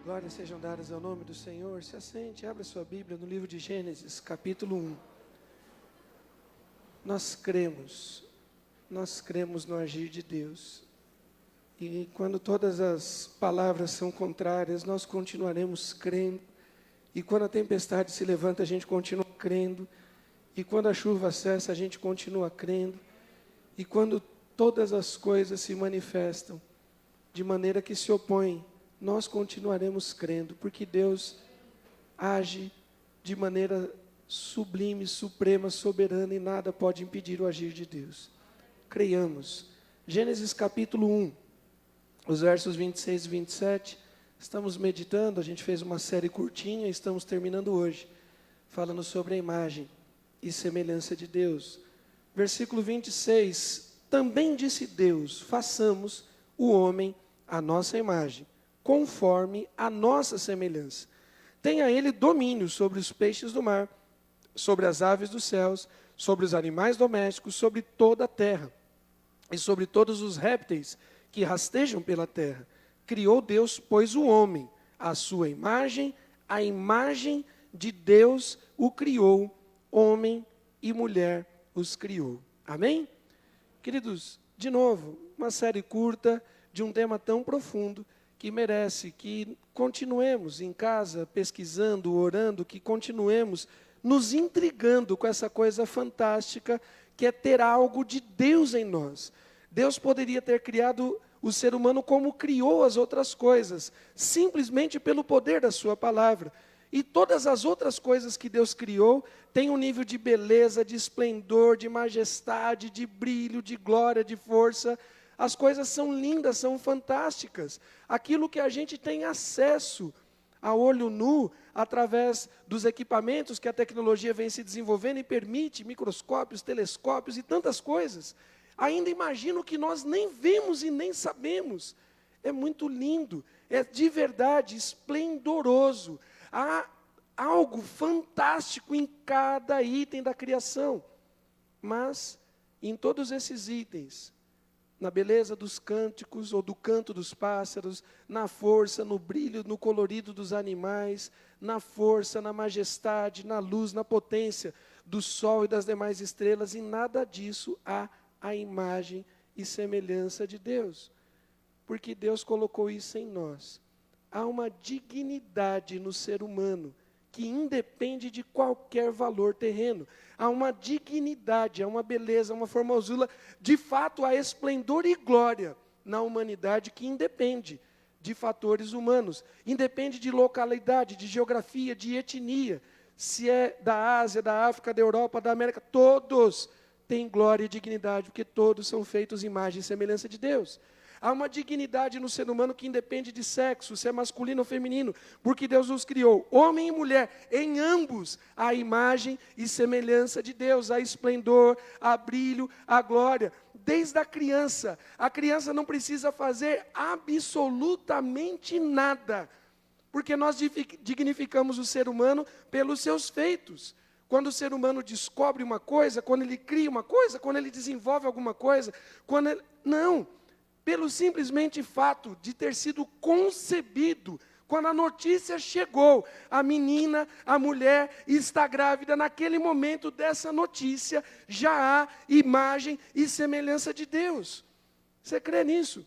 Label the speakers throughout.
Speaker 1: Glórias sejam dadas ao nome do Senhor. Se assente, abra sua Bíblia no livro de Gênesis, capítulo 1. Nós cremos no agir de Deus. E quando todas as palavras são contrárias, nós continuaremos crendo. E quando a tempestade se levanta, a gente continua crendo. E quando a chuva cessa, a gente continua crendo. E quando todas as coisas se manifestam de maneira que se opõem, nós continuaremos crendo, porque Deus age de maneira sublime, suprema, soberana, e nada pode impedir o agir de Deus. Creiamos. Gênesis capítulo 1, os versos 26 e 27, estamos meditando, a gente fez uma série curtinha, estamos terminando hoje, falando sobre a imagem e semelhança de Deus. Versículo 26, também disse Deus, façamos o homem à nossa imagem, conforme a nossa semelhança. Tenha ele domínio sobre os peixes do mar, sobre as aves dos céus, sobre os animais domésticos, sobre toda a terra, e sobre todos os répteis que rastejam pela terra. Criou Deus, pois, o homem, à sua imagem, a imagem de Deus o criou, homem e mulher os criou. Amém? Queridos, de novo, uma série curta de um tema tão profundo que merece que continuemos em casa pesquisando, orando, que continuemos nos intrigando com essa coisa fantástica que é ter algo de Deus em nós. Deus poderia ter criado o ser humano como criou as outras coisas, simplesmente pelo poder da sua palavra. E todas as outras coisas que Deus criou têm um nível de beleza, de esplendor, de majestade, de brilho, de glória, de força. As coisas são lindas, são fantásticas. Aquilo que a gente tem acesso a olho nu, através dos equipamentos que a tecnologia vem se desenvolvendo e permite, microscópios, telescópios e tantas coisas. Ainda imagino que nós nem vemos e nem sabemos. É muito lindo, é de verdade esplendoroso. Há algo fantástico em cada item da criação. Mas, em todos esses itens, na beleza dos cânticos ou do canto dos pássaros, na força, no brilho, no colorido dos animais, na força, na majestade, na luz, na potência do sol e das demais estrelas, em nada disso há a imagem e semelhança de Deus, porque Deus colocou isso em nós. Há uma dignidade no ser humano que independe de qualquer valor terreno. Há uma dignidade, há uma beleza, uma formosura, de fato há esplendor e glória na humanidade que independe de fatores humanos, independe de localidade, de geografia, de etnia, se é da Ásia, da África, da Europa, da América, todos têm glória e dignidade, porque todos são feitos imagem e semelhança de Deus. Há uma dignidade no ser humano que independe de sexo, se é masculino ou feminino, porque Deus os criou, homem e mulher, em ambos a imagem e semelhança de Deus, há esplendor, há brilho, há glória. Desde a criança não precisa fazer absolutamente nada, porque nós dignificamos o ser humano pelos seus feitos. Quando o ser humano descobre uma coisa, quando ele cria uma coisa, quando ele desenvolve alguma coisa, não, pelo simplesmente fato de ter sido concebido. Quando a notícia chegou, a menina, a mulher está grávida, naquele momento dessa notícia, já há imagem e semelhança de Deus. Você crê nisso?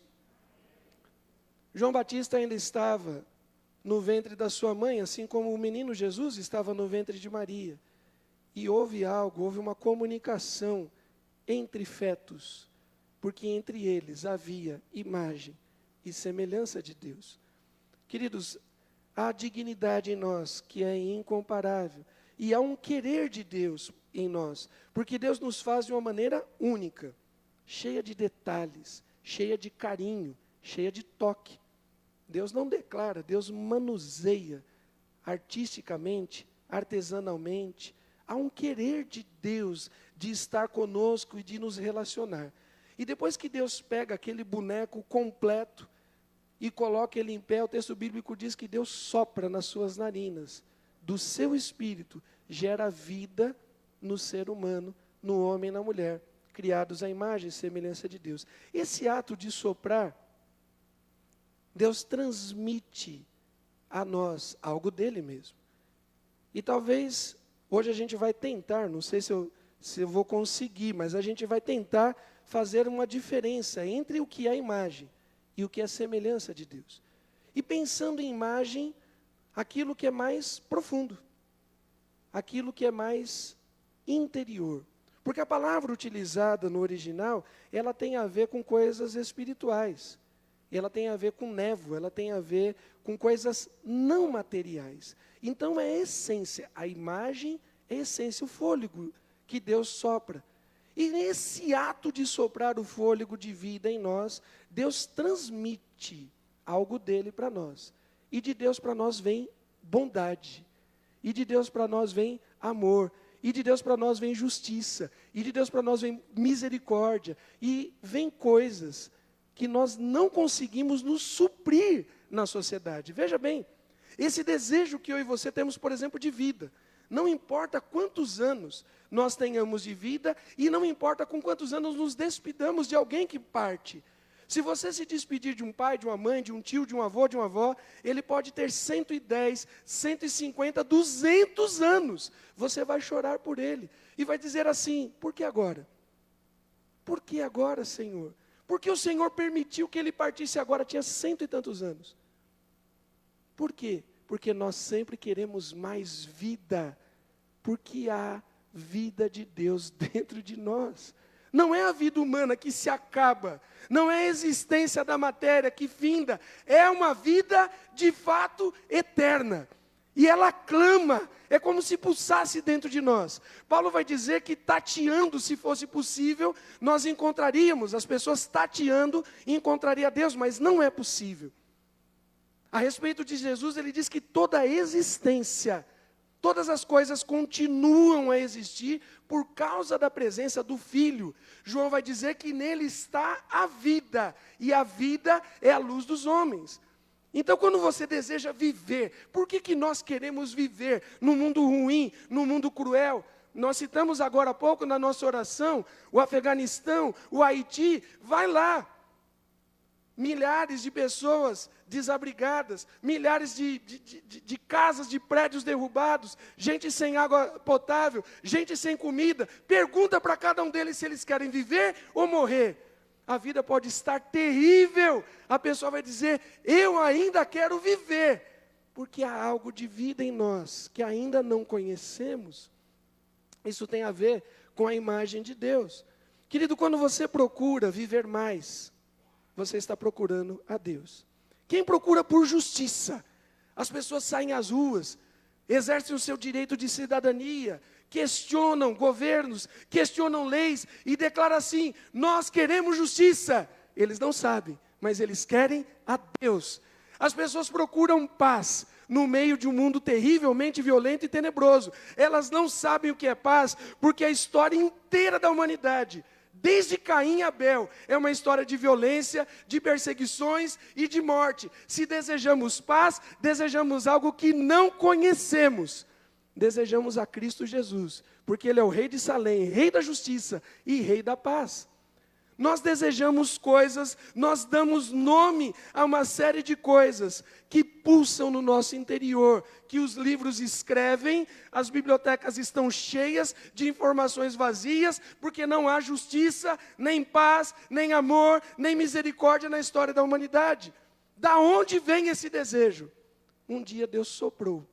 Speaker 1: João Batista ainda estava no ventre da sua mãe, assim como o menino Jesus estava no ventre de Maria. E houve uma comunicação entre fetos, porque entre eles havia imagem e semelhança de Deus. Queridos, há dignidade em nós que é incomparável, e há um querer de Deus em nós, porque Deus nos faz de uma maneira única, cheia de detalhes, cheia de carinho, cheia de toque. Deus não declara, Deus manuseia artisticamente, artesanalmente. Há um querer de Deus de estar conosco e de nos relacionar. E depois que Deus pega aquele boneco completo e coloca ele em pé, o texto bíblico diz que Deus sopra nas suas narinas, do seu espírito, gera vida no ser humano, no homem e na mulher, criados à imagem e semelhança de Deus. Esse ato de soprar, Deus transmite a nós algo dele mesmo. E talvez hoje a gente vai tentar, não sei se eu vou conseguir, mas a gente vai tentar fazer uma diferença entre o que é imagem e o que é semelhança de Deus. E pensando em imagem, aquilo que é mais profundo, aquilo que é mais interior. Porque a palavra utilizada no original, ela tem a ver com coisas espirituais. Ela tem a ver com névoa, ela tem a ver com coisas não materiais. Então é essência, a imagem é essência, o fôlego que Deus sopra. E nesse ato de soprar o fôlego de vida em nós, Deus transmite algo dele para nós. E de Deus para nós vem bondade. E de Deus para nós vem amor. E de Deus para nós vem justiça. E de Deus para nós vem misericórdia. E vem coisas que nós não conseguimos nos suprir na sociedade. Veja bem, esse desejo que eu e você temos, por exemplo, de vida. Não importa quantos anos nós tenhamos de vida e não importa com quantos anos nos despidamos de alguém que parte. Se você se despedir de um pai, de uma mãe, de um tio, de um avô, de uma avó, ele pode ter 110, 150, 200 anos. Você vai chorar por ele e vai dizer assim: por que agora? Por que agora, Senhor? Porque o Senhor permitiu que ele partisse agora, tinha 100 e tantos anos. Por quê? Porque nós sempre queremos mais vida, porque há vida de Deus dentro de nós. Não é a vida humana que se acaba, não é a existência da matéria que finda, é uma vida de fato eterna. E ela clama, é como se pulsasse dentro de nós. Paulo vai dizer que tateando, se fosse possível, nós encontraríamos, as pessoas tateando, encontrariam Deus, mas não é possível. A respeito de Jesus, ele diz que toda a existência, todas as coisas continuam a existir por causa da presença do Filho. João vai dizer que nele está a vida, e a vida é a luz dos homens. Então, quando você deseja viver, por que nós queremos viver num mundo ruim, num mundo cruel? Nós citamos agora há pouco na nossa oração, o Afeganistão, o Haiti, vai lá. Milhares de pessoas desabrigadas, milhares de casas, de prédios derrubados, gente sem água potável, gente sem comida. Pergunta para cada um deles se eles querem viver ou morrer. A vida pode estar terrível. A pessoa vai dizer: eu ainda quero viver, porque há algo de vida em nós que ainda não conhecemos. Isso tem a ver com a imagem de Deus. Querido, quando você procura viver mais, você está procurando a Deus. Quem procura por justiça? As pessoas saem às ruas, exercem o seu direito de cidadania, questionam governos, questionam leis e declaram assim: nós queremos justiça. Eles não sabem, mas eles querem a Deus. As pessoas procuram paz no meio de um mundo terrivelmente violento e tenebroso. Elas não sabem o que é paz, porque a história inteira da humanidade, desde Caim e Abel, é uma história de violência, de perseguições e de morte. Se desejamos paz, desejamos algo que não conhecemos. Desejamos a Cristo Jesus, porque Ele é o Rei de Salém, Rei da justiça e Rei da paz. Nós desejamos coisas, nós damos nome a uma série de coisas que pulsam no nosso interior, que os livros escrevem, as bibliotecas estão cheias de informações vazias, porque não há justiça, nem paz, nem amor, nem misericórdia na história da humanidade. Da onde vem esse desejo? Um dia Deus soprou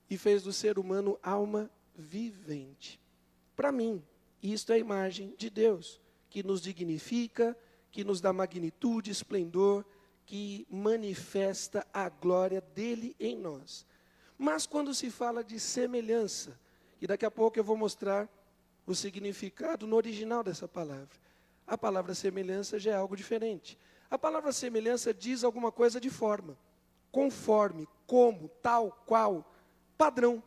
Speaker 1: e fez do ser humano alma vivente. Para mim, isto é a imagem de Deus, que nos dignifica, que nos dá magnitude, esplendor, que manifesta a glória dele em nós. Mas quando se fala de semelhança, e daqui a pouco eu vou mostrar o significado no original dessa palavra. A palavra semelhança já é algo diferente. A palavra semelhança diz alguma coisa de forma, conforme, como, tal, qual, padrão.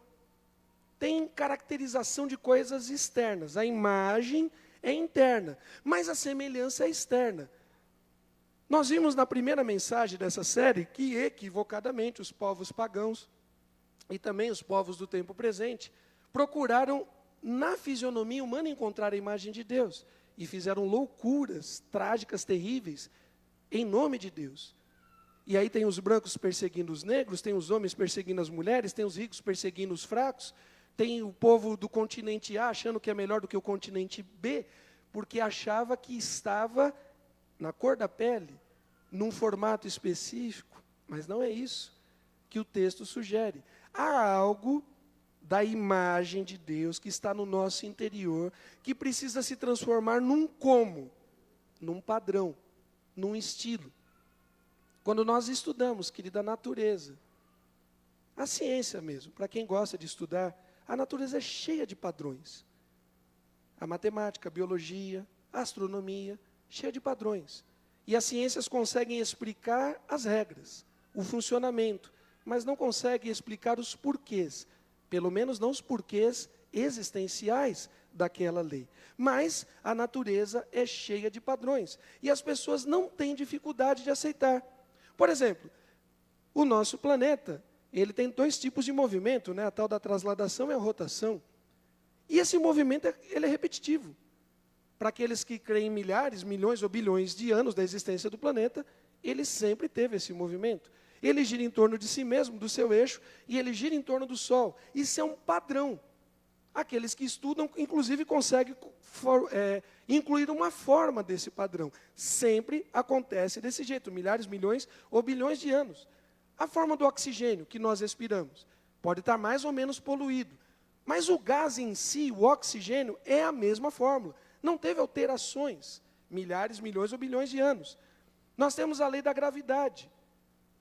Speaker 1: Tem caracterização de coisas externas. A imagem é interna, mas a semelhança é externa. Nós vimos na primeira mensagem dessa série que, equivocadamente, os povos pagãos e também os povos do tempo presente procuraram, na fisionomia humana, encontrar a imagem de Deus e fizeram loucuras trágicas, terríveis, em nome de Deus. E aí tem os brancos perseguindo os negros, tem os homens perseguindo as mulheres, tem os ricos perseguindo os fracos, tem o povo do continente A achando que é melhor do que o continente B, porque achava que estava na cor da pele, num formato específico, mas não é isso que o texto sugere. Há algo da imagem de Deus que está no nosso interior, que precisa se transformar num como, num padrão, num estilo. Quando nós estudamos, querida, a natureza, a ciência mesmo, para quem gosta de estudar, a natureza é cheia de padrões. A matemática, a biologia, a astronomia, cheia de padrões. E as ciências conseguem explicar as regras, o funcionamento, mas não conseguem explicar os porquês, pelo menos não os porquês existenciais daquela lei. Mas a natureza é cheia de padrões, e as pessoas não têm dificuldade de aceitar. Por exemplo, o nosso planeta, ele tem 2 tipos de movimento, né? A tal da transladação e a rotação. E esse movimento, ele é repetitivo. Para aqueles que creem em milhares, milhões ou bilhões de anos da existência do planeta, ele sempre teve esse movimento. Ele gira em torno de si mesmo, do seu eixo, e ele gira em torno do Sol. Isso é um padrão. Aqueles que estudam, inclusive, conseguem incluir uma forma desse padrão. Sempre acontece desse jeito, milhares, milhões ou bilhões de anos. A forma do oxigênio que nós respiramos pode estar mais ou menos poluído, mas o gás em si, o oxigênio, é a mesma fórmula. Não teve alterações, milhares, milhões ou bilhões de anos. Nós temos a lei da gravidade.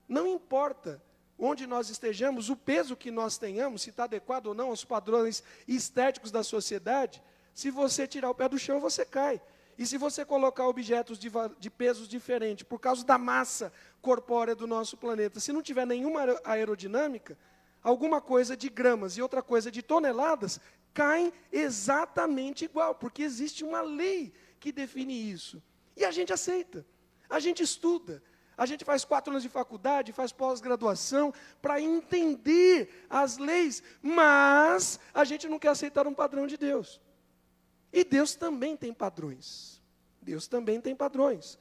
Speaker 1: Não importa onde nós estejamos, o peso que nós tenhamos, se está adequado ou não aos padrões estéticos da sociedade, se você tirar o pé do chão, você cai. E se você colocar objetos de pesos diferentes, por causa da massa corpórea do nosso planeta, se não tiver nenhuma aerodinâmica, alguma coisa de gramas e outra coisa de toneladas, caem exatamente igual, porque existe uma lei que define isso. E a gente aceita, a gente estuda, a gente faz 4 anos de faculdade, faz pós-graduação, para entender as leis, mas a gente não quer aceitar um padrão de Deus. E Deus também tem padrões. Deus também tem padrões.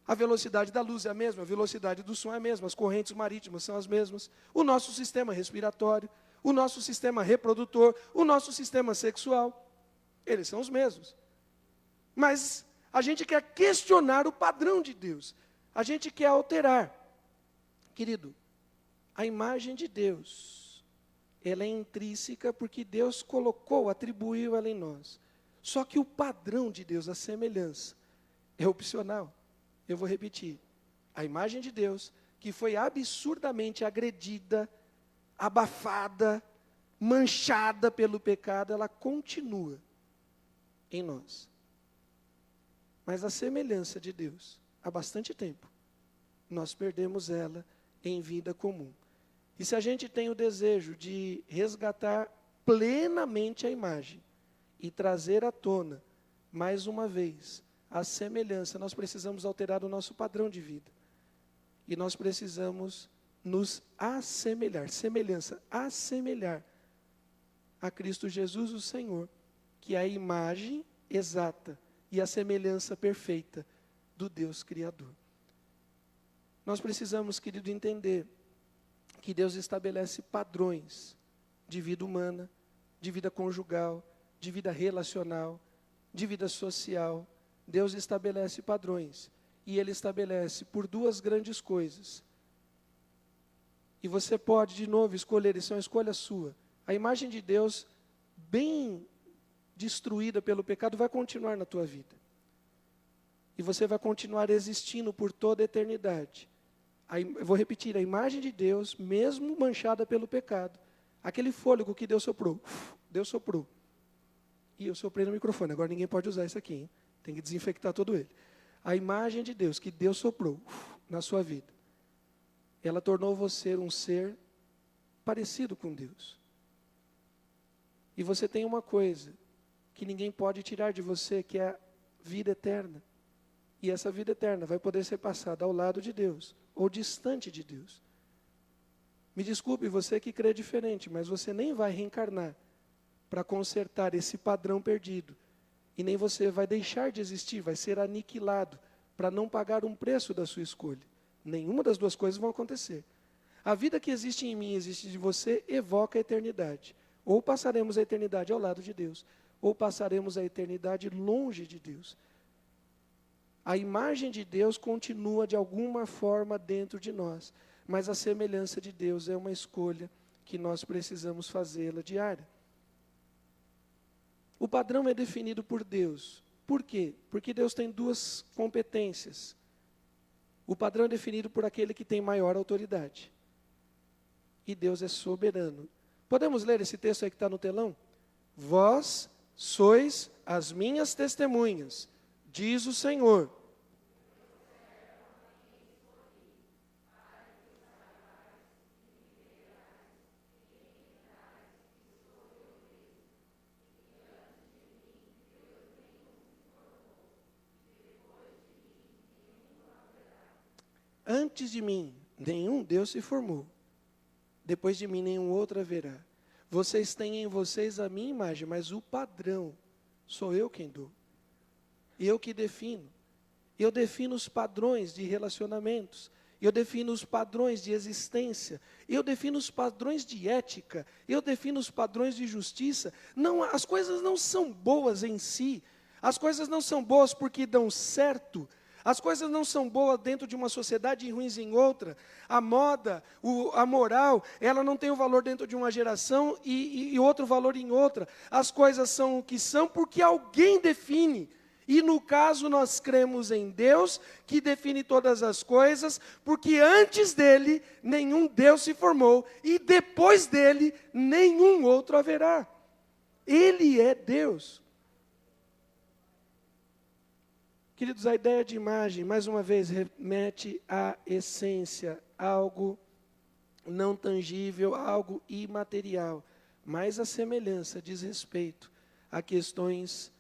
Speaker 1: A velocidade da luz é a mesma, a velocidade do som é a mesma, as correntes marítimas são as mesmas, o nosso sistema respiratório, o nosso sistema reprodutor, o nosso sistema sexual, eles são os mesmos. Mas a gente quer questionar o padrão de Deus, a gente quer alterar. Querido, a imagem de Deus, ela é intrínseca porque Deus colocou, atribuiu ela em nós. Só que o padrão de Deus, a semelhança, é opcional. Eu vou repetir. A imagem de Deus, que foi absurdamente agredida, abafada, manchada pelo pecado, ela continua em nós. Mas a semelhança de Deus, há bastante tempo, nós perdemos ela em vida comum. E se a gente tem o desejo de resgatar plenamente a imagem e trazer à tona, mais uma vez, a semelhança, nós precisamos alterar o nosso padrão de vida. E nós precisamos nos assemelhar, semelhança, assemelhar a Cristo Jesus, o Senhor, que é a imagem exata e a semelhança perfeita do Deus Criador. Nós precisamos, querido, entender que Deus estabelece padrões de vida humana, de vida conjugal, de vida relacional, de vida social. Deus estabelece padrões, e Ele estabelece por 2 grandes coisas. E você pode, de novo, escolher, isso é uma escolha sua. A imagem de Deus, bem destruída pelo pecado, vai continuar na tua vida. E você vai continuar existindo por toda a eternidade. Eu vou repetir, a imagem de Deus, mesmo manchada pelo pecado, aquele fôlego que Deus soprou, e eu soprei no microfone, agora ninguém pode usar isso aqui, hein? Tem que desinfectar todo ele. A imagem de Deus que Deus soprou na sua vida, ela tornou você um ser parecido com Deus. E você tem uma coisa que ninguém pode tirar de você, que é a vida eterna. E essa vida eterna vai poder ser passada ao lado de Deus, ou distante de Deus. Me desculpe, você que crê diferente, mas você nem vai reencarnar para consertar esse padrão perdido. E nem você vai deixar de existir, vai ser aniquilado, para não pagar um preço da sua escolha. Nenhuma das duas coisas vão acontecer. A vida que existe em mim, existe em você, evoca a eternidade. Ou passaremos a eternidade ao lado de Deus, ou passaremos a eternidade longe de Deus. A imagem de Deus continua de alguma forma dentro de nós, mas a semelhança de Deus é uma escolha que nós precisamos fazê-la diária. O padrão é definido por Deus. Por quê? Porque Deus tem duas competências. O padrão é definido por aquele que tem maior autoridade. E Deus é soberano. Podemos ler esse texto aí que está no telão? Vós sois as minhas testemunhas, diz o Senhor. Antes de mim, nenhum Deus se formou. Depois de mim, nenhum outro haverá. Vocês têm em vocês a minha imagem, mas o padrão sou eu quem dou. Eu que defino. Eu defino os padrões de relacionamentos. Eu defino os padrões de existência. Eu defino os padrões de ética. Eu defino os padrões de justiça. Não, as coisas não são boas em si. As coisas não são boas porque dão certo. As coisas não são boas dentro de uma sociedade e ruins em outra. A moda, a moral, ela não tem o valor dentro de uma geração e outro valor em outra. As coisas são o que são porque alguém define. E no caso nós cremos em Deus, que define todas as coisas, porque antes dele nenhum Deus se formou e depois dele nenhum outro haverá. Ele é Deus. Queridos, a ideia de imagem, mais uma vez, remete à essência, algo não tangível, algo imaterial. Mas a semelhança diz respeito a questões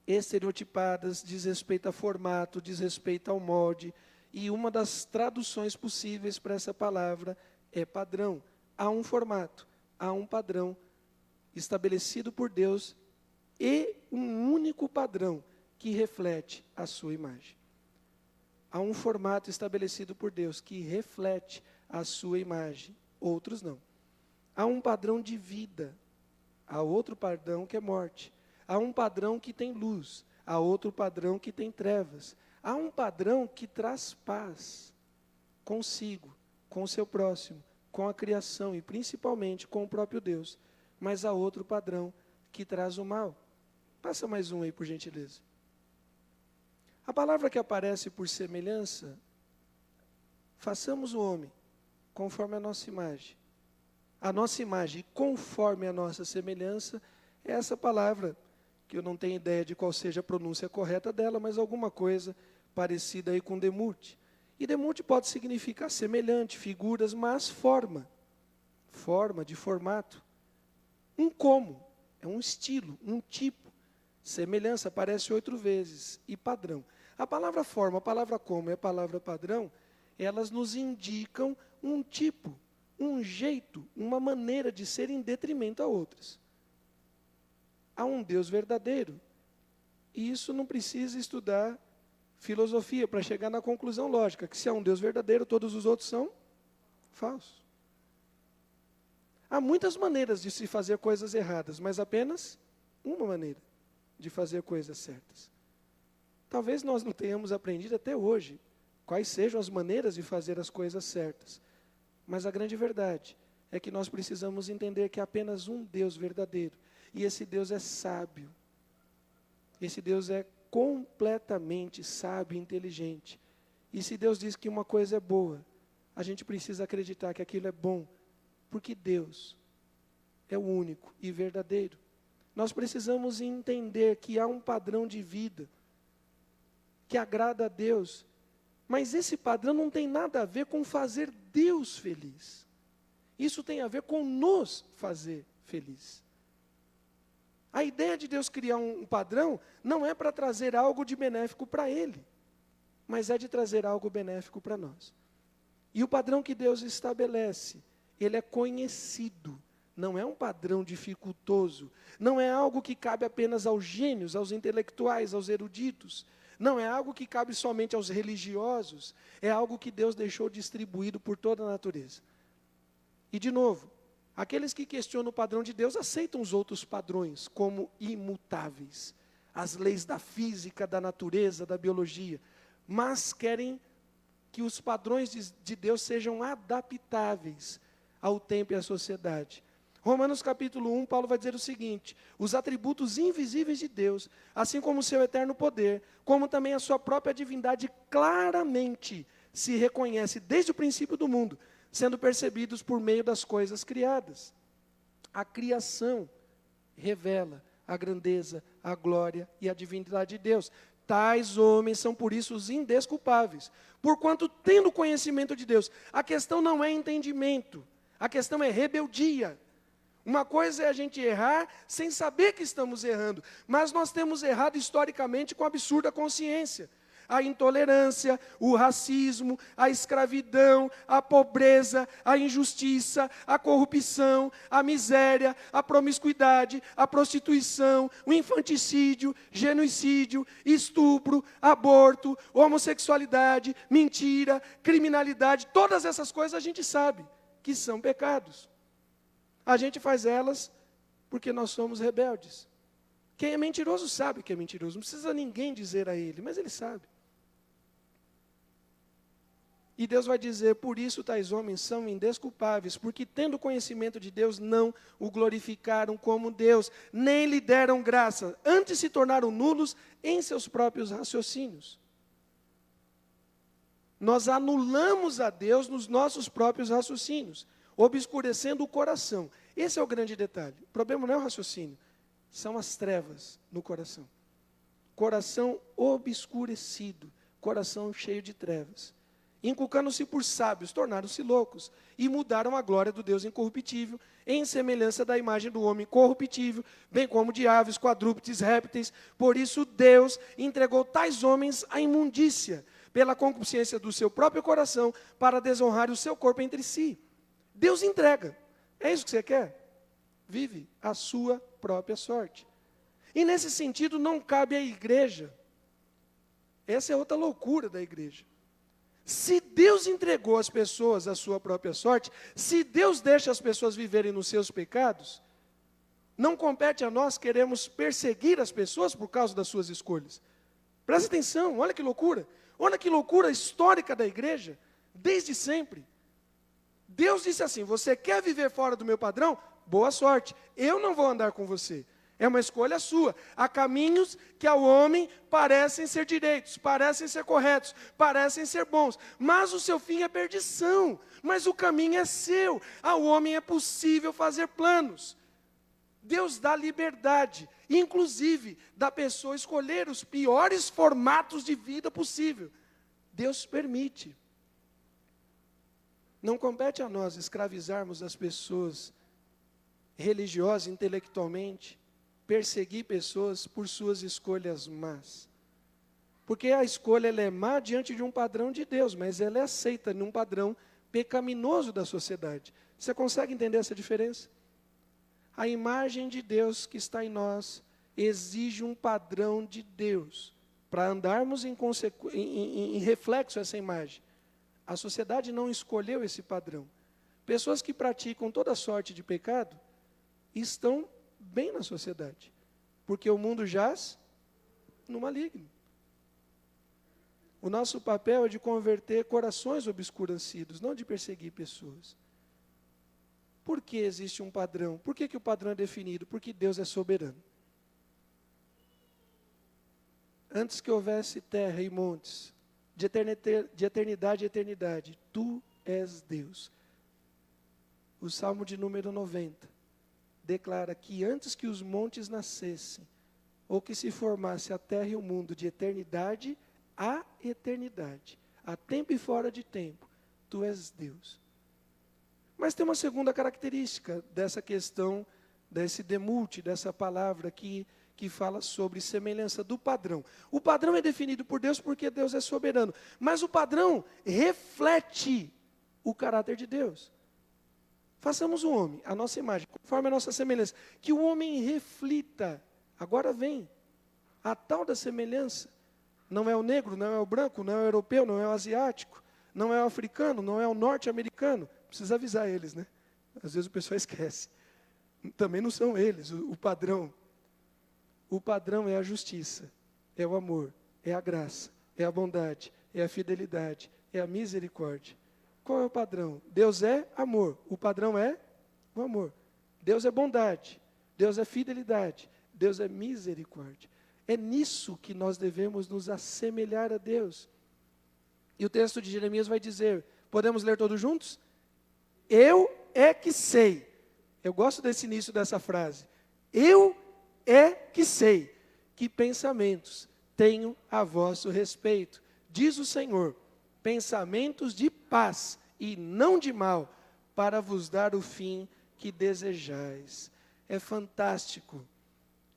Speaker 1: estereotipadas, diz respeito a formato, diz respeito ao molde. E uma das traduções possíveis para essa palavra é padrão. Há um formato, há um padrão estabelecido por Deus e um único padrão que reflete a sua imagem. Há um formato estabelecido por Deus que reflete a sua imagem, outros não. Há um padrão de vida, há outro padrão que é morte. Há um padrão que tem luz, há outro padrão que tem trevas. Há um padrão que traz paz consigo, com o seu próximo, com a criação e principalmente com o próprio Deus. Mas há outro padrão que traz o mal. Passa mais um aí, por gentileza. A palavra que aparece por semelhança, façamos o homem conforme a nossa imagem. A nossa imagem, conforme a nossa semelhança, é essa palavra, que eu não tenho ideia de qual seja a pronúncia correta dela, mas alguma coisa parecida aí com demute. E demute pode significar semelhante, figuras, mas forma de formato. Um como, é um estilo, um tipo. Semelhança aparece 8 vezes. E padrão. A palavra forma, a palavra como e a palavra padrão, elas nos indicam um tipo, um jeito, uma maneira de ser em detrimento a outras. Há um Deus verdadeiro. E isso não precisa estudar filosofia para chegar na conclusão lógica, que se há um Deus verdadeiro, todos os outros são falsos. Há muitas maneiras de se fazer coisas erradas, mas apenas uma maneira de fazer coisas certas. Talvez nós não tenhamos aprendido até hoje quais sejam as maneiras de fazer as coisas certas. Mas a grande verdade é que nós precisamos entender que há apenas um Deus verdadeiro. E esse Deus é sábio. Esse Deus é completamente sábio e inteligente. E se Deus diz que uma coisa é boa, a gente precisa acreditar que aquilo é bom, porque Deus é o único e verdadeiro. Nós precisamos entender que há um padrão de vida que agrada a Deus, mas esse padrão não tem nada a ver com fazer Deus feliz. Isso tem a ver com nos fazer feliz. A ideia de Deus criar um padrão não é para trazer algo de benéfico para Ele, mas é de trazer algo benéfico para nós. E o padrão que Deus estabelece, ele é conhecido. Não é um padrão dificultoso, não é algo que cabe apenas aos gênios, aos intelectuais, aos eruditos. Não é algo que cabe somente aos religiosos, é algo que Deus deixou distribuído por toda a natureza. E de novo, aqueles que questionam o padrão de Deus aceitam os outros padrões como imutáveis, as leis da física, da natureza, da biologia, mas querem que os padrões de Deus sejam adaptáveis ao tempo e à sociedade. Romanos capítulo 1, Paulo vai dizer o seguinte: os atributos invisíveis de Deus, assim como o seu eterno poder, como também a sua própria divindade, claramente se reconhece desde o princípio do mundo, sendo percebidos por meio das coisas criadas. A criação revela a grandeza, a glória e a divindade de Deus. Tais homens são por isso os indesculpáveis, porquanto tendo conhecimento de Deus. A questão não é entendimento, a questão é rebeldia. Uma coisa é a gente errar sem saber que estamos errando, mas nós temos errado historicamente com absurda consciência. A intolerância, o racismo, a escravidão, a pobreza, a injustiça, a corrupção, a miséria, a promiscuidade, a prostituição, o infanticídio, genocídio, estupro, aborto, homossexualidade, mentira, criminalidade, todas essas coisas a gente sabe que são pecados. A gente faz elas porque nós somos rebeldes. Quem é mentiroso sabe que é mentiroso, não precisa ninguém dizer a ele, mas ele sabe. E Deus vai dizer: por isso tais homens são indesculpáveis, porque tendo conhecimento de Deus, não o glorificaram como Deus, nem lhe deram graça, antes se tornaram nulos em seus próprios raciocínios. Nós anulamos a Deus nos nossos próprios raciocínios, obscurecendo o coração. Esse é o grande detalhe. O problema não é o raciocínio, são as trevas no coração. Coração obscurecido, coração cheio de trevas. Inculcando-se por sábios, tornaram-se loucos, e mudaram a glória do Deus incorruptível, em semelhança da imagem do homem corruptível, bem como de aves, quadrúpedes, répteis. Por isso Deus entregou tais homens à imundícia, pela concupiscência do seu próprio coração, para desonrar o seu corpo entre si. Deus entrega. É isso que você quer? Vive a sua própria sorte. E nesse sentido não cabe à igreja. Essa é outra loucura da igreja. Se Deus entregou às pessoas a sua própria sorte, se Deus deixa as pessoas viverem nos seus pecados, não compete a nós queremos perseguir as pessoas por causa das suas escolhas. Presta atenção, olha que loucura. Olha que loucura histórica da igreja, desde sempre. Deus disse assim: você quer viver fora do meu padrão? Boa sorte, eu não vou andar com você. É uma escolha sua. Há caminhos que ao homem parecem ser direitos, parecem ser corretos, parecem ser bons, mas o seu fim é perdição. Mas o caminho é seu. Ao homem é possível fazer planos. Deus dá liberdade, inclusive da pessoa escolher os piores formatos de vida possível. Deus permite. Não compete a nós escravizarmos as pessoas religiosas, intelectualmente, perseguir pessoas por suas escolhas más. Porque a escolha ela é má diante de um padrão de Deus, mas ela é aceita num padrão pecaminoso da sociedade. Você consegue entender essa diferença? A imagem de Deus que está em nós exige um padrão de Deus para andarmos em reflexo a essa imagem. A sociedade não escolheu esse padrão. Pessoas que praticam toda sorte de pecado estão bem na sociedade, porque o mundo jaz no maligno. O nosso papel é de converter corações obscurecidos, não de perseguir pessoas. Por que existe um padrão? Por que o padrão é definido? Porque Deus é soberano. Antes que houvesse terra e montes, de eternidade a eternidade, tu és Deus. O Salmo de número 90 declara que antes que os montes nascessem, ou que se formasse a terra e o mundo, de eternidade a eternidade, a tempo e fora de tempo, tu és Deus. Mas tem uma segunda característica dessa questão, desse demute, dessa palavra que fala sobre semelhança do padrão. O padrão é definido por Deus porque Deus é soberano, mas o padrão reflete o caráter de Deus. Façamos o homem, a nossa imagem, conforme a nossa semelhança, que o homem reflita. Agora vem a tal da semelhança. Não é o negro, não é o branco, não é o europeu, não é o asiático, não é o africano, não é o norte-americano. Precisa avisar eles, né? Às vezes o pessoal esquece. Também não são eles, o padrão. O padrão é a justiça, é o amor, é a graça, é a bondade, é a fidelidade, é a misericórdia. Qual é o padrão? Deus é amor, o padrão é o amor. Deus é bondade, Deus é fidelidade, Deus é misericórdia. É nisso que nós devemos nos assemelhar a Deus. E o texto de Jeremias vai dizer, podemos ler todos juntos? Eu é que sei. Eu gosto desse início dessa frase. Eu é que sei que pensamentos tenho a vosso respeito, diz o Senhor, pensamentos de paz e não de mal, para vos dar o fim que desejais. É fantástico.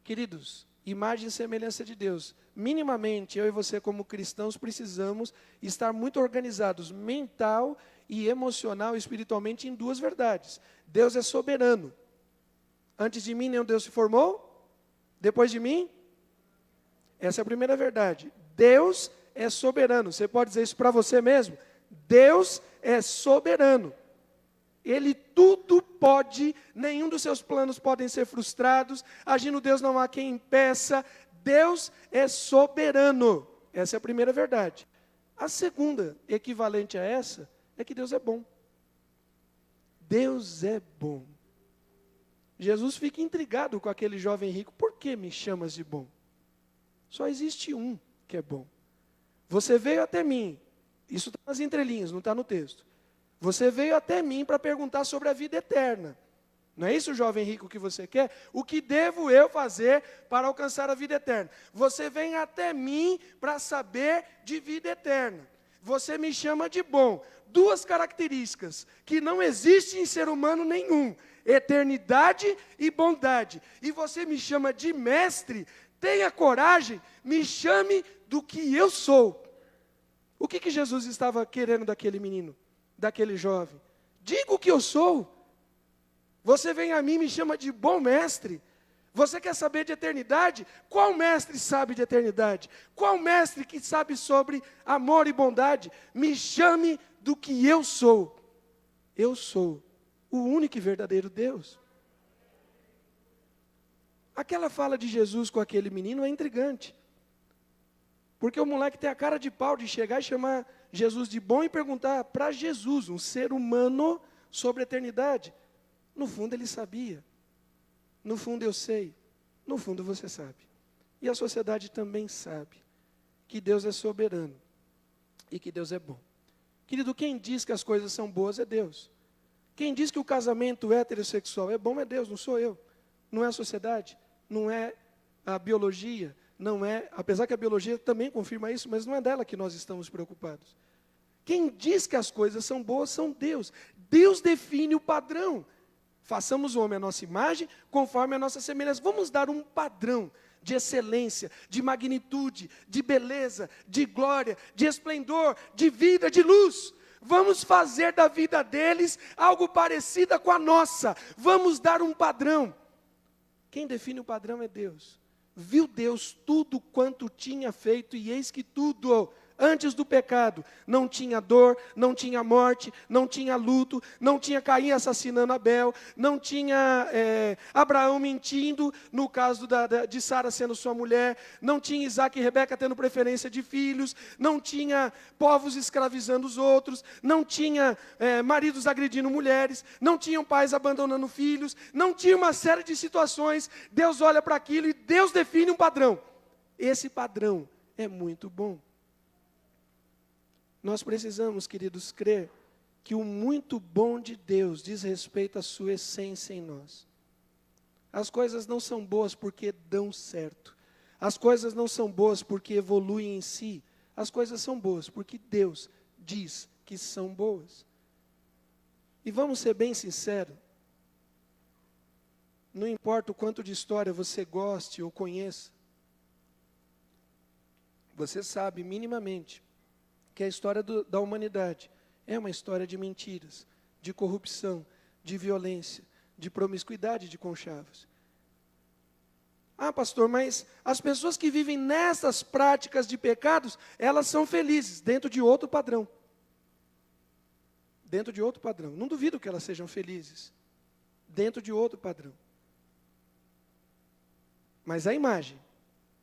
Speaker 1: Queridos, imagem e semelhança de Deus. Minimamente, eu e você como cristãos precisamos estar muito organizados, mental e emocional, espiritualmente, em duas verdades. Deus é soberano. Antes de mim, nenhum Deus se formou. Depois de mim, essa é a primeira verdade. Deus é soberano. Você pode dizer isso para você mesmo? Deus é soberano. Ele tudo pode, nenhum dos seus planos podem ser frustrados. Agindo Deus não há quem impeça. Deus é soberano. Essa é a primeira verdade. A segunda, equivalente a essa, é que Deus é bom. Deus é bom. Jesus fica intrigado com aquele jovem rico. Por que me chamas de bom? Só existe um que é bom. Você veio até mim. Isso está nas entrelinhas, não está no texto. Você veio até mim para perguntar sobre a vida eterna. Não é isso, jovem rico, que você quer? O que devo eu fazer para alcançar a vida eterna? Você vem até mim para saber de vida eterna. Você me chama de bom. Duas características que não existem em ser humano nenhum: eternidade e bondade. E você me chama de mestre. Tenha coragem, me chame do que eu sou. O que Jesus estava querendo daquele menino, daquele jovem? Diga o que eu sou. Você vem a mim e me chama de bom mestre. Você quer saber de eternidade? Qual mestre sabe de eternidade? Qual mestre que sabe sobre amor e bondade? Me chame do que eu sou. Eu sou o único e verdadeiro Deus. Aquela fala de Jesus com aquele menino é intrigante. Porque o moleque tem a cara de pau de chegar e chamar Jesus de bom e perguntar para Jesus, um ser humano, sobre a eternidade. No fundo ele sabia. No fundo eu sei. No fundo você sabe. E a sociedade também sabe que Deus é soberano e que Deus é bom. Querido, quem diz que as coisas são boas é Deus. Quem diz que o casamento heterossexual é bom é Deus, não sou eu. Não é a sociedade, não é a biologia, não é, apesar que a biologia também confirma isso, mas não é dela que nós estamos preocupados. Quem diz que as coisas são boas são Deus. Deus define o padrão. Façamos o homem à nossa imagem, conforme a nossa semelhança. Vamos dar um padrão de excelência, de magnitude, de beleza, de glória, de esplendor, de vida, de luz. Vamos fazer da vida deles algo parecido com a nossa. Vamos dar um padrão. Quem define o padrão é Deus. Viu Deus tudo quanto tinha feito, e eis que tudo, antes do pecado, não tinha dor, não tinha morte, não tinha luto, não tinha Caim assassinando Abel, não tinha Abraão mentindo, no caso de Sara sendo sua mulher, não tinha Isaac e Rebeca tendo preferência de filhos, não tinha povos escravizando os outros, não tinha maridos agredindo mulheres, não tinham pais abandonando filhos, não tinha uma série de situações. Deus olha para aquilo e Deus define um padrão. Esse padrão é muito bom. Nós precisamos, queridos, crer que o muito bom de Deus diz respeito à sua essência em nós. As coisas não são boas porque dão certo. As coisas não são boas porque evoluem em si. As coisas são boas porque Deus diz que são boas. E vamos ser bem sinceros. Não importa o quanto de história você goste ou conheça. Você sabe minimamente que a história da humanidade é uma história de mentiras, de corrupção, de violência, de promiscuidade de conchavos. Ah, pastor, mas as pessoas que vivem nessas práticas de pecados, elas são felizes, dentro de outro padrão. Dentro de outro padrão. Não duvido que elas sejam felizes, dentro de outro padrão. Mas a imagem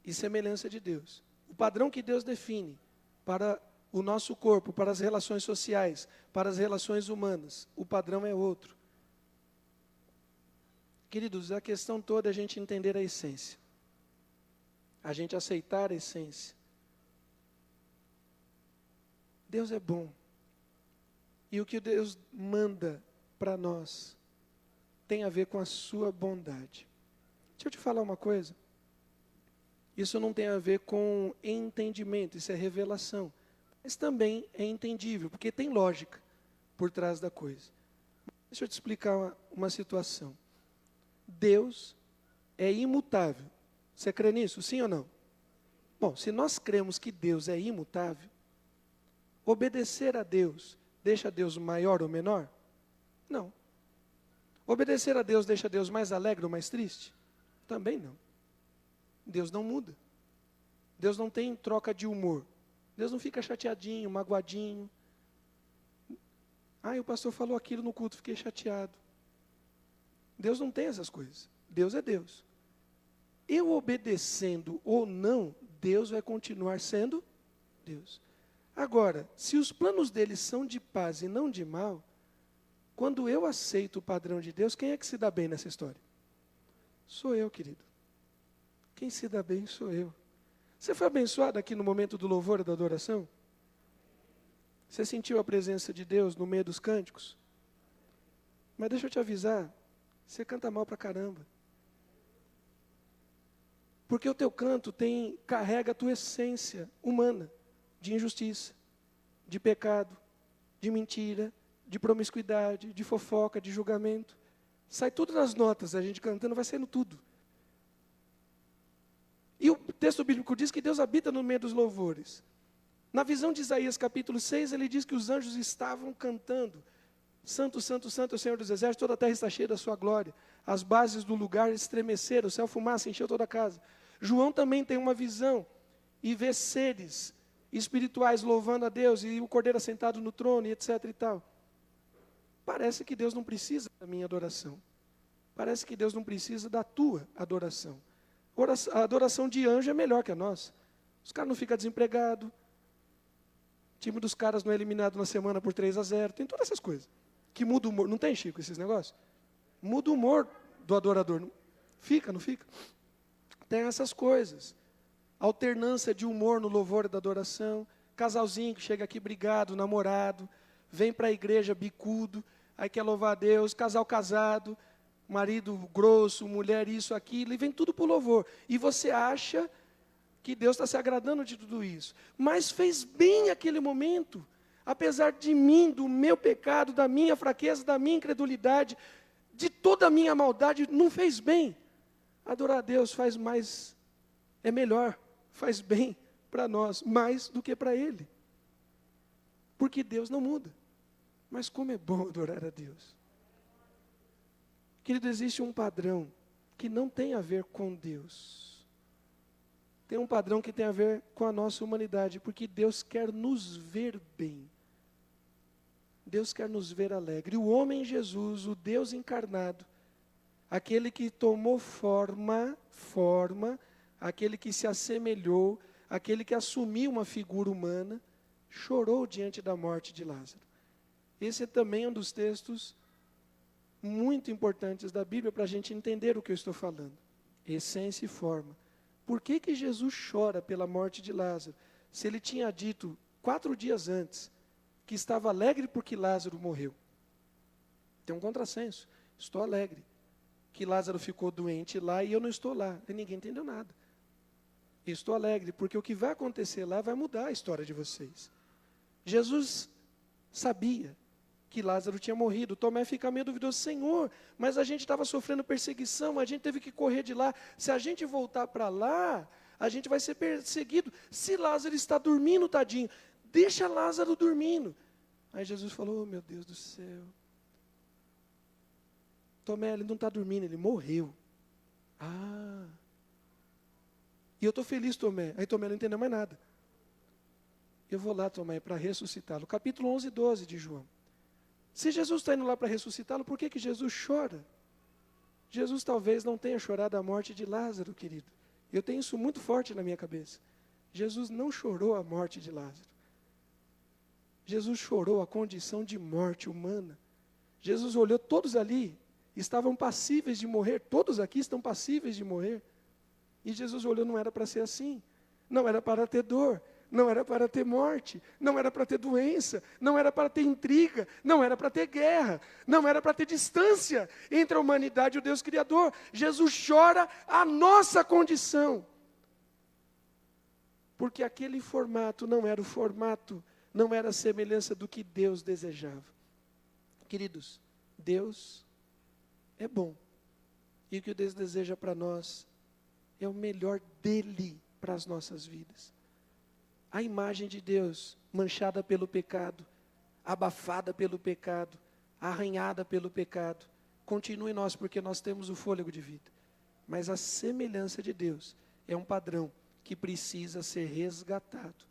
Speaker 1: e semelhança de Deus, o padrão que Deus define para o nosso corpo, para as relações sociais, para as relações humanas, o padrão é outro. Queridos, a questão toda é a gente entender a essência. A gente aceitar a essência. Deus é bom. E o que Deus manda para nós tem a ver com a sua bondade. Deixa eu te falar uma coisa. Isso não tem a ver com entendimento, isso é revelação. Mas também é entendível, porque tem lógica por trás da coisa. Deixa eu te explicar uma situação. Deus é imutável. Você crê nisso, sim ou não? Bom, se nós cremos que Deus é imutável, obedecer a Deus deixa Deus maior ou menor? Não. Obedecer a Deus deixa Deus mais alegre ou mais triste? Também não. Deus não muda. Deus não tem troca de humor. Deus não fica chateadinho, magoadinho. Ah, o pastor falou aquilo no culto, fiquei chateado. Deus não tem essas coisas. Deus é Deus. Eu obedecendo ou não, Deus vai continuar sendo Deus. Agora, se os planos dele são de paz e não de mal, quando eu aceito o padrão de Deus, quem é que se dá bem nessa história? Sou eu, querido. Quem se dá bem sou eu. Você foi abençoado aqui no momento do louvor e da adoração? Você sentiu a presença de Deus no meio dos cânticos? Mas deixa eu te avisar, você canta mal pra caramba. Porque o teu canto carrega a tua essência humana, de injustiça, de pecado, de mentira, de promiscuidade, de fofoca, de julgamento. Sai tudo nas notas, a gente cantando, vai saindo tudo. E o texto bíblico diz que Deus habita no meio dos louvores. Na visão de Isaías capítulo 6, ele diz que os anjos estavam cantando. Santo, santo, santo é o Senhor dos exércitos, toda a terra está cheia da sua glória. As bases do lugar estremeceram, o céu fumaça encheu toda a casa. João também tem uma visão e vê seres espirituais louvando a Deus e o Cordeiro assentado no trono e etc e tal. Parece que Deus não precisa da minha adoração. Parece que Deus não precisa da tua adoração. A adoração de anjo é melhor que a nossa. Os caras não ficam desempregados. O time dos caras não é eliminado na semana por 3-0. Tem todas essas coisas. Que muda o humor. Não tem, Chico, esses negócios? Muda o humor do adorador. Fica, não fica? Tem essas coisas. Alternância de humor no louvor da adoração. Casalzinho que chega aqui brigado, namorado. Vem para a igreja bicudo. Aí quer louvar a Deus. Casal casado. Marido grosso, mulher isso, aquilo. E vem tudo para o louvor. E você acha que Deus está se agradando de tudo isso. Mas fez bem aquele momento. Apesar de mim, do meu pecado, da minha fraqueza, da minha incredulidade, de toda a minha maldade, não fez bem. Adorar a Deus faz mais, é melhor, faz bem para nós, mais do que para Ele. Porque Deus não muda. Mas como é bom adorar a Deus. Querido, existe um padrão que não tem a ver com Deus. Tem um padrão que tem a ver com a nossa humanidade, porque Deus quer nos ver bem. Deus quer nos ver alegre. O homem Jesus, o Deus encarnado, aquele que tomou forma, aquele que se assemelhou, aquele que assumiu uma figura humana, chorou diante da morte de Lázaro. Esse é também um dos textos muito importantes da Bíblia para a gente entender o que eu estou falando. Essência e forma. Por que que Jesus chora pela morte de Lázaro? Se ele tinha dito 4 dias antes que estava alegre porque Lázaro morreu. Tem um contrassenso. Estou alegre que Lázaro ficou doente lá e eu não estou lá. E ninguém entendeu nada. Estou alegre porque o que vai acontecer lá vai mudar a história de vocês. Jesus sabia que Lázaro tinha morrido. Tomé fica meio duvidoso. Senhor, mas a gente estava sofrendo perseguição, a gente teve que correr de lá. Se a gente voltar para lá, a gente vai ser perseguido. Se Lázaro está dormindo, tadinho, deixa Lázaro dormindo. Aí Jesus falou, oh, meu Deus do céu. Tomé, ele não está dormindo, ele morreu. Ah, E eu estou feliz, Tomé. Aí Tomé não entendeu mais nada. Eu vou lá, Tomé, para ressuscitá-lo. Capítulo 11 e 12 de João. Se Jesus está indo lá para ressuscitá-lo, por que Jesus chora? Jesus talvez não tenha chorado a morte de Lázaro, querido. Eu tenho isso muito forte na minha cabeça. Jesus não chorou a morte de Lázaro. Jesus chorou a condição de morte humana. Jesus olhou, todos ali estavam passíveis de morrer, todos aqui estão passíveis de morrer. E Jesus olhou, não era para ser assim, não era para ter dor, não era para ter morte, não era para ter doença, não era para ter intriga, não era para ter guerra, não era para ter distância entre a humanidade e o Deus Criador. Jesus chora a nossa condição, porque aquele formato não era o formato, não era a semelhança do que Deus desejava. Queridos, Deus é bom, e o que Deus deseja para nós é o melhor dele para as nossas vidas. A imagem de Deus manchada pelo pecado, abafada pelo pecado, arranhada pelo pecado, continua em nós porque nós temos o fôlego de vida. Mas a semelhança de Deus é um padrão que precisa ser resgatado.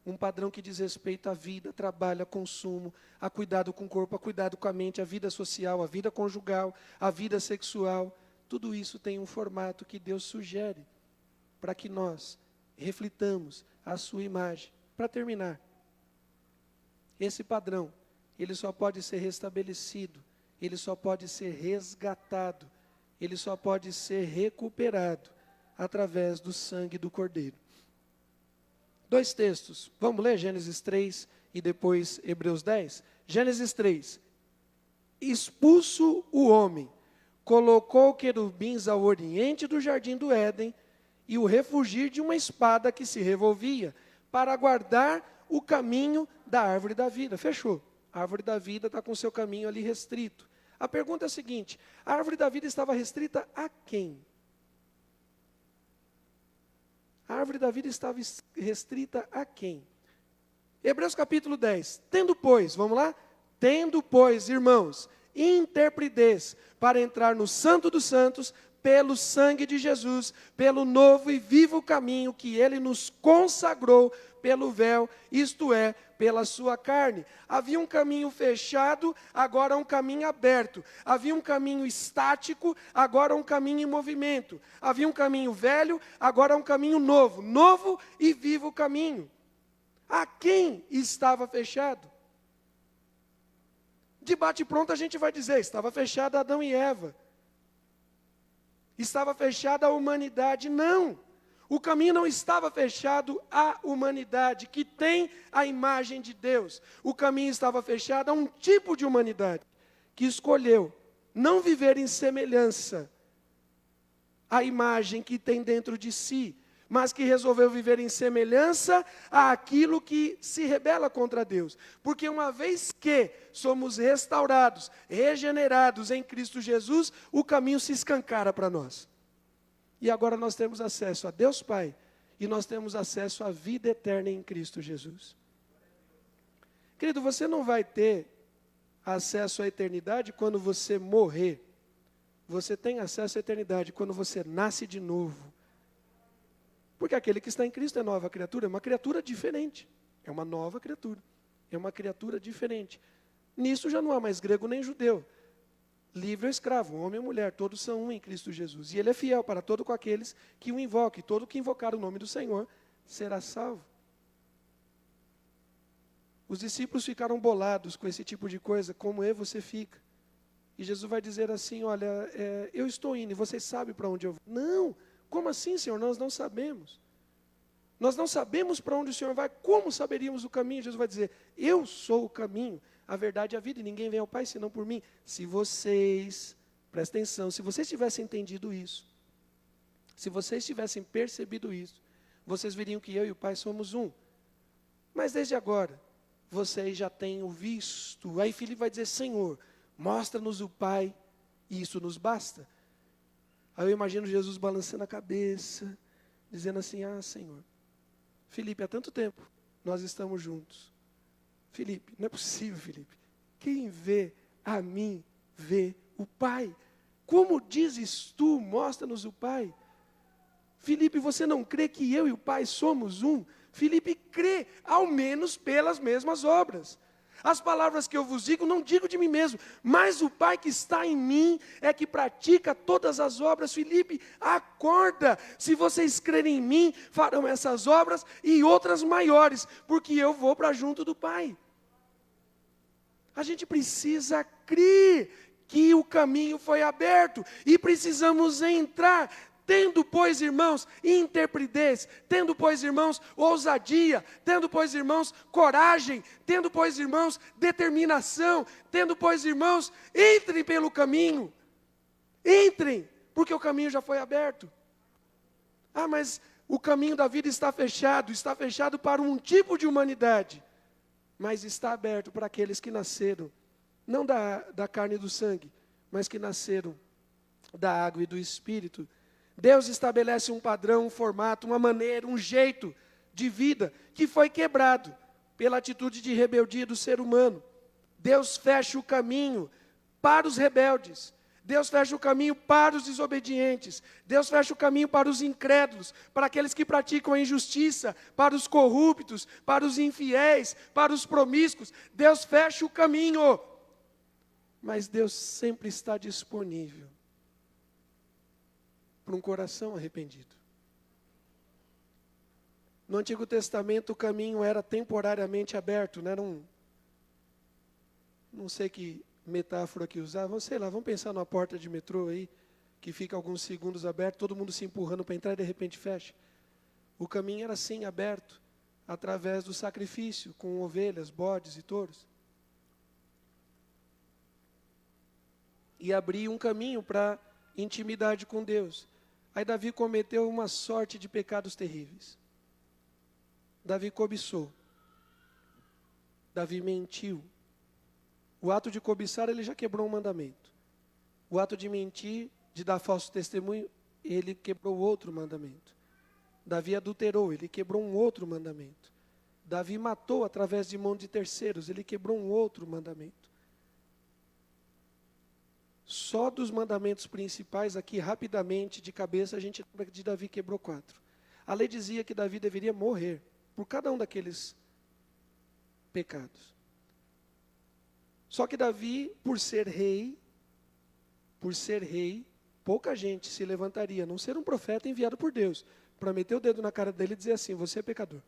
Speaker 1: Um padrão que diz respeito à vida, trabalho, a consumo, a cuidado com o corpo, a cuidado com a mente, a vida social, a vida conjugal, a vida sexual. Tudo isso tem um formato que Deus sugere para que nós reflitamos a sua imagem. Para terminar, esse padrão, ele só pode ser restabelecido, ele só pode ser resgatado, ele só pode ser recuperado através do sangue do Cordeiro. 2 textos, vamos ler Gênesis 3 e depois Hebreus 10? Gênesis 3, expulso o homem, colocou querubins ao oriente do jardim do Éden, e o refugir de uma espada que se revolvia, para guardar o caminho da árvore da vida. Fechou. A árvore da vida está com o seu caminho ali restrito. A pergunta é a seguinte: a árvore da vida estava restrita a quem? A árvore da vida estava restrita a quem? Hebreus capítulo 10. Tendo, pois, vamos lá? Tendo, pois, irmãos, intrepidez para entrar no Santo dos Santos, pelo sangue de Jesus, pelo novo e vivo caminho que Ele nos consagrou pelo véu, isto é, pela sua carne. Havia um caminho fechado, agora um caminho aberto. Havia um caminho estático, agora um caminho em movimento. Havia um caminho velho, agora um caminho novo. Novo e vivo caminho. A quem estava fechado? De bate-pronto a gente vai dizer, estava fechado Adão e Eva. Estava fechada a humanidade. Não, o caminho não estava fechado à humanidade, que tem a imagem de Deus. O caminho estava fechado a um tipo de humanidade, que escolheu não viver em semelhança à imagem que tem dentro de si, mas que resolveu viver em semelhança àquilo que se rebela contra Deus. Porque uma vez que somos restaurados, regenerados em Cristo Jesus, o caminho se escancara para nós. E agora nós temos acesso a Deus Pai, e nós temos acesso à vida eterna em Cristo Jesus. Querido, você não vai ter acesso à eternidade quando você morrer. Você tem acesso à eternidade quando você nasce de novo. Porque aquele que está em Cristo é nova criatura, é uma criatura diferente. É uma nova criatura. É uma criatura diferente. Nisso já não há mais grego nem judeu. Livre ou escravo, homem ou mulher, todos são um em Cristo Jesus. E Ele é fiel para todos aqueles que o invoquem. Todo que invocar o nome do Senhor será salvo. Os discípulos ficaram bolados com esse tipo de coisa, como eu e você fica. E Jesus vai dizer assim, olha, eu estou indo e vocês sabem para onde eu vou. Não! Como assim, Senhor? Nós não sabemos. Nós não sabemos para onde o Senhor vai. Como saberíamos o caminho? Jesus vai dizer, eu sou o caminho, a verdade e a vida, e ninguém vem ao Pai senão por mim. Se vocês, presta atenção, se vocês tivessem entendido isso, se vocês tivessem percebido isso, vocês veriam que eu e o Pai somos um. Mas desde agora, vocês já têm o visto. Aí Filipe vai dizer, Senhor, mostra-nos o Pai, e isso nos basta. Aí eu imagino Jesus balançando a cabeça, dizendo assim, Senhor, Filipe, há tanto tempo nós estamos juntos. Filipe, não é possível, Filipe. Quem vê a mim, vê o Pai. Como dizes tu, mostra-nos o Pai. Filipe, você não crê que eu e o Pai somos um? Filipe crê, ao menos pelas mesmas obras. As palavras que eu vos digo, não digo de mim mesmo, mas o Pai que está em mim é que pratica todas as obras. Filipe, acorda, se vocês crerem em mim, farão essas obras e outras maiores, porque eu vou para junto do Pai. A gente precisa crer que o caminho foi aberto e precisamos entrar. Tendo, pois, irmãos, intrepidez, tendo, pois, irmãos, ousadia, tendo, pois, irmãos, coragem, tendo, pois, irmãos, determinação, tendo, pois, irmãos, entrem pelo caminho. Entrem, porque o caminho já foi aberto. Ah, mas o caminho da vida está fechado para um tipo de humanidade, mas está aberto para aqueles que nasceram, não da carne e do sangue, mas que nasceram da água e do Espírito. Deus estabelece um padrão, um formato, uma maneira, um jeito de vida que foi quebrado pela atitude de rebeldia do ser humano. Deus fecha o caminho para os rebeldes. Deus fecha o caminho para os desobedientes. Deus fecha o caminho para os incrédulos, para aqueles que praticam a injustiça, para os corruptos, para os infiéis, para os promíscuos. Deus fecha o caminho. Mas Deus sempre está disponível para um coração arrependido. No Antigo Testamento o caminho era temporariamente aberto, não era não sei que metáfora que usavam, sei lá, vamos pensar numa porta de metrô aí, que fica alguns segundos aberto, todo mundo se empurrando para entrar e de repente fecha. O caminho era assim aberto, através do sacrifício, com ovelhas, bodes e touros. E abria um caminho para intimidade com Deus. Aí Davi cometeu uma sorte de pecados terríveis. Davi cobiçou. Davi mentiu. O ato de cobiçar, ele já quebrou um mandamento. O ato de mentir, de dar falso testemunho, ele quebrou outro mandamento. Davi adulterou, ele quebrou um outro mandamento. Davi matou através de mão de terceiros, ele quebrou um outro mandamento. Só dos mandamentos principais, aqui rapidamente, de cabeça, a gente lembra que de Davi quebrou 4. A lei dizia que Davi deveria morrer por cada um daqueles pecados. Só que Davi, por ser rei, pouca gente se levantaria, a não ser um profeta enviado por Deus, para meter o dedo na cara dele e dizer assim, você é pecador.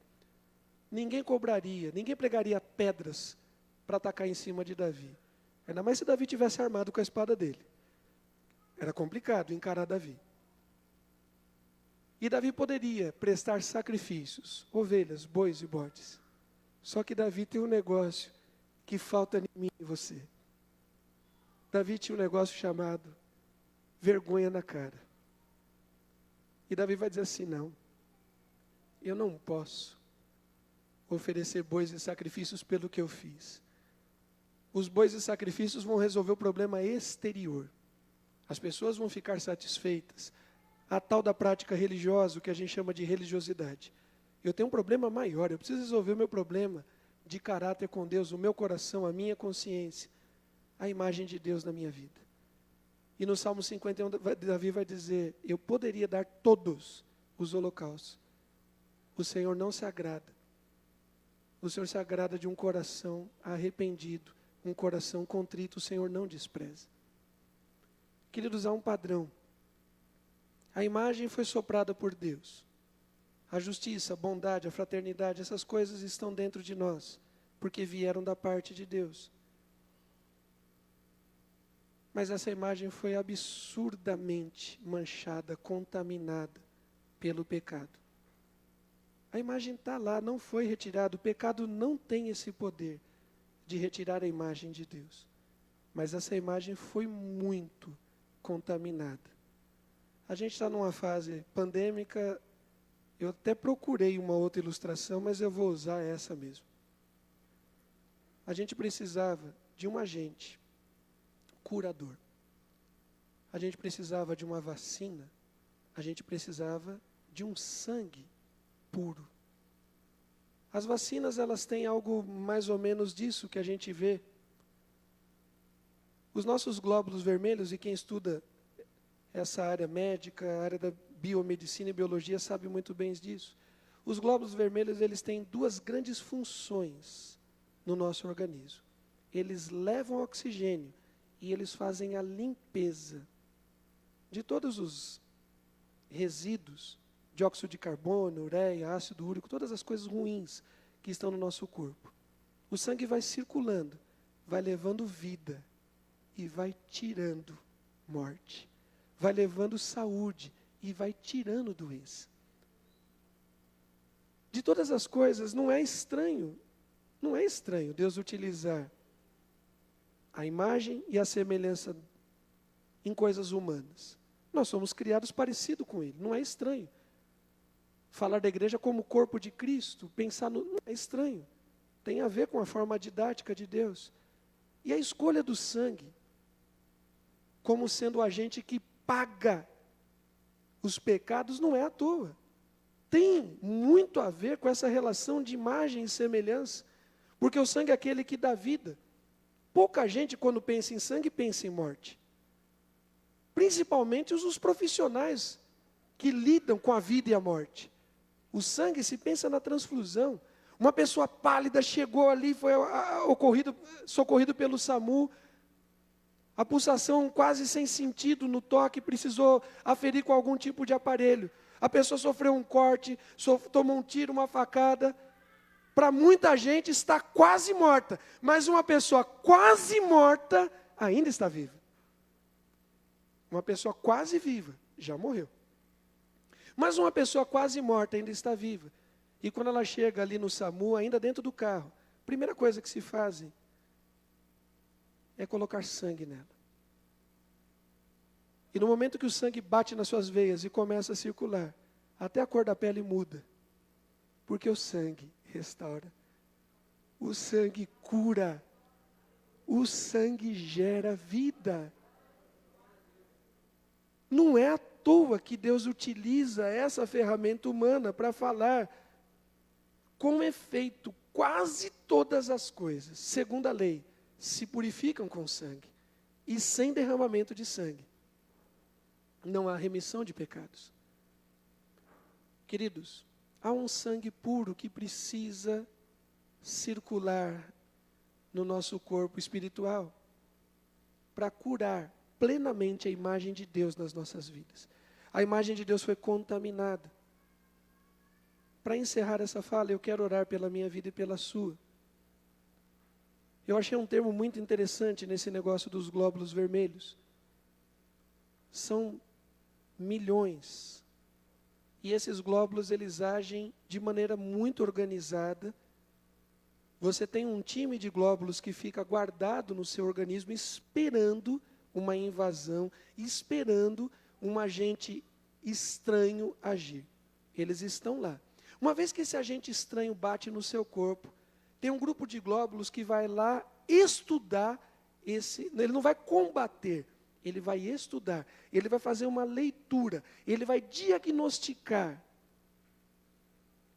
Speaker 1: Ninguém cobraria, ninguém pregaria pedras para atacar em cima de Davi. Ainda mais se Davi tivesse armado com a espada dele. Era complicado encarar Davi. E Davi poderia prestar sacrifícios, ovelhas, bois e bodes. Só que Davi tem um negócio que falta em mim e você. Davi tinha um negócio chamado vergonha na cara. E Davi vai dizer assim, não, eu não posso oferecer bois e sacrifícios pelo que eu fiz. Os bois e sacrifícios vão resolver o problema exterior. As pessoas vão ficar satisfeitas. A tal da prática religiosa, o que a gente chama de religiosidade. Eu tenho um problema maior, eu preciso resolver o meu problema de caráter com Deus, o meu coração, a minha consciência, a imagem de Deus na minha vida. E no Salmo 51, Davi vai dizer, eu poderia dar todos os holocaustos. O Senhor não se agrada. O Senhor se agrada de um coração arrependido, um coração contrito, o Senhor não despreza. Queridos, há um padrão. A imagem foi soprada por Deus. A justiça, a bondade, a fraternidade, essas coisas estão dentro de nós, porque vieram da parte de Deus. Mas essa imagem foi absurdamente manchada, contaminada pelo pecado. A imagem está lá, não foi retirada. O pecado não tem esse poder de retirar a imagem de Deus. Mas essa imagem foi muito contaminada. A gente está numa fase pandêmica, eu até procurei uma outra ilustração, mas eu vou usar essa mesmo. A gente precisava de um agente curador. A gente precisava de uma vacina. A gente precisava de um sangue puro. As vacinas, elas têm algo mais ou menos disso que a gente vê. Os nossos glóbulos vermelhos, e quem estuda essa área médica, a área da biomedicina e biologia sabe muito bem disso. Os glóbulos vermelhos, eles têm duas grandes funções no nosso organismo. Eles levam oxigênio e eles fazem a limpeza de todos os resíduos, dióxido de carbono, ureia, ácido úrico, todas as coisas ruins que estão no nosso corpo. O sangue vai circulando, vai levando vida e vai tirando morte. Vai levando saúde e vai tirando doença. De todas as coisas, não é estranho Deus utilizar a imagem e a semelhança em coisas humanas. Nós somos criados parecido com Ele, não é estranho. Falar da igreja como corpo de Cristo, não é estranho. Tem a ver com a forma didática de Deus. E a escolha do sangue, como sendo o agente que paga os pecados, não é à toa. Tem muito a ver com essa relação de imagem e semelhança, porque o sangue é aquele que dá vida. Pouca gente, quando pensa em sangue, pensa em morte. Principalmente os profissionais que lidam com a vida e a morte. O sangue, se pensa na transfusão. Uma pessoa pálida chegou ali, foi socorrido pelo SAMU, a pulsação quase sem sentido no toque, precisou aferir com algum tipo de aparelho. A pessoa sofreu um corte, tomou um tiro, uma facada. Para muita gente está quase morta, mas uma pessoa quase morta ainda está viva. Uma pessoa quase viva já morreu. Mas uma pessoa quase morta ainda está viva. E quando ela chega ali no SAMU, ainda dentro do carro, a primeira coisa que se fazem é colocar sangue nela. E no momento que o sangue bate nas suas veias e começa a circular, até a cor da pele muda. Porque o sangue restaura. O sangue cura. O sangue gera vida. Não é à toa que Deus utiliza essa ferramenta humana para falar com efeito quase todas as coisas, segundo a lei, se purificam com sangue. E sem derramamento de sangue não há remissão de pecados. Queridos, há um sangue puro que precisa circular no nosso corpo espiritual para curar plenamente a imagem de Deus nas nossas vidas. A imagem de Deus foi contaminada. Para encerrar essa fala, eu quero orar pela minha vida e pela sua. Eu achei um termo muito interessante nesse negócio dos glóbulos vermelhos. São milhões. E esses glóbulos, eles agem de maneira muito organizada. Você tem um time de glóbulos que fica guardado no seu organismo, esperando uma invasão, esperando um agente estranho agir. Eles estão lá. Uma vez que esse agente estranho bate no seu corpo, tem um grupo de glóbulos que vai lá estudar ele não vai combater, ele vai estudar, ele vai fazer uma leitura, ele vai diagnosticar.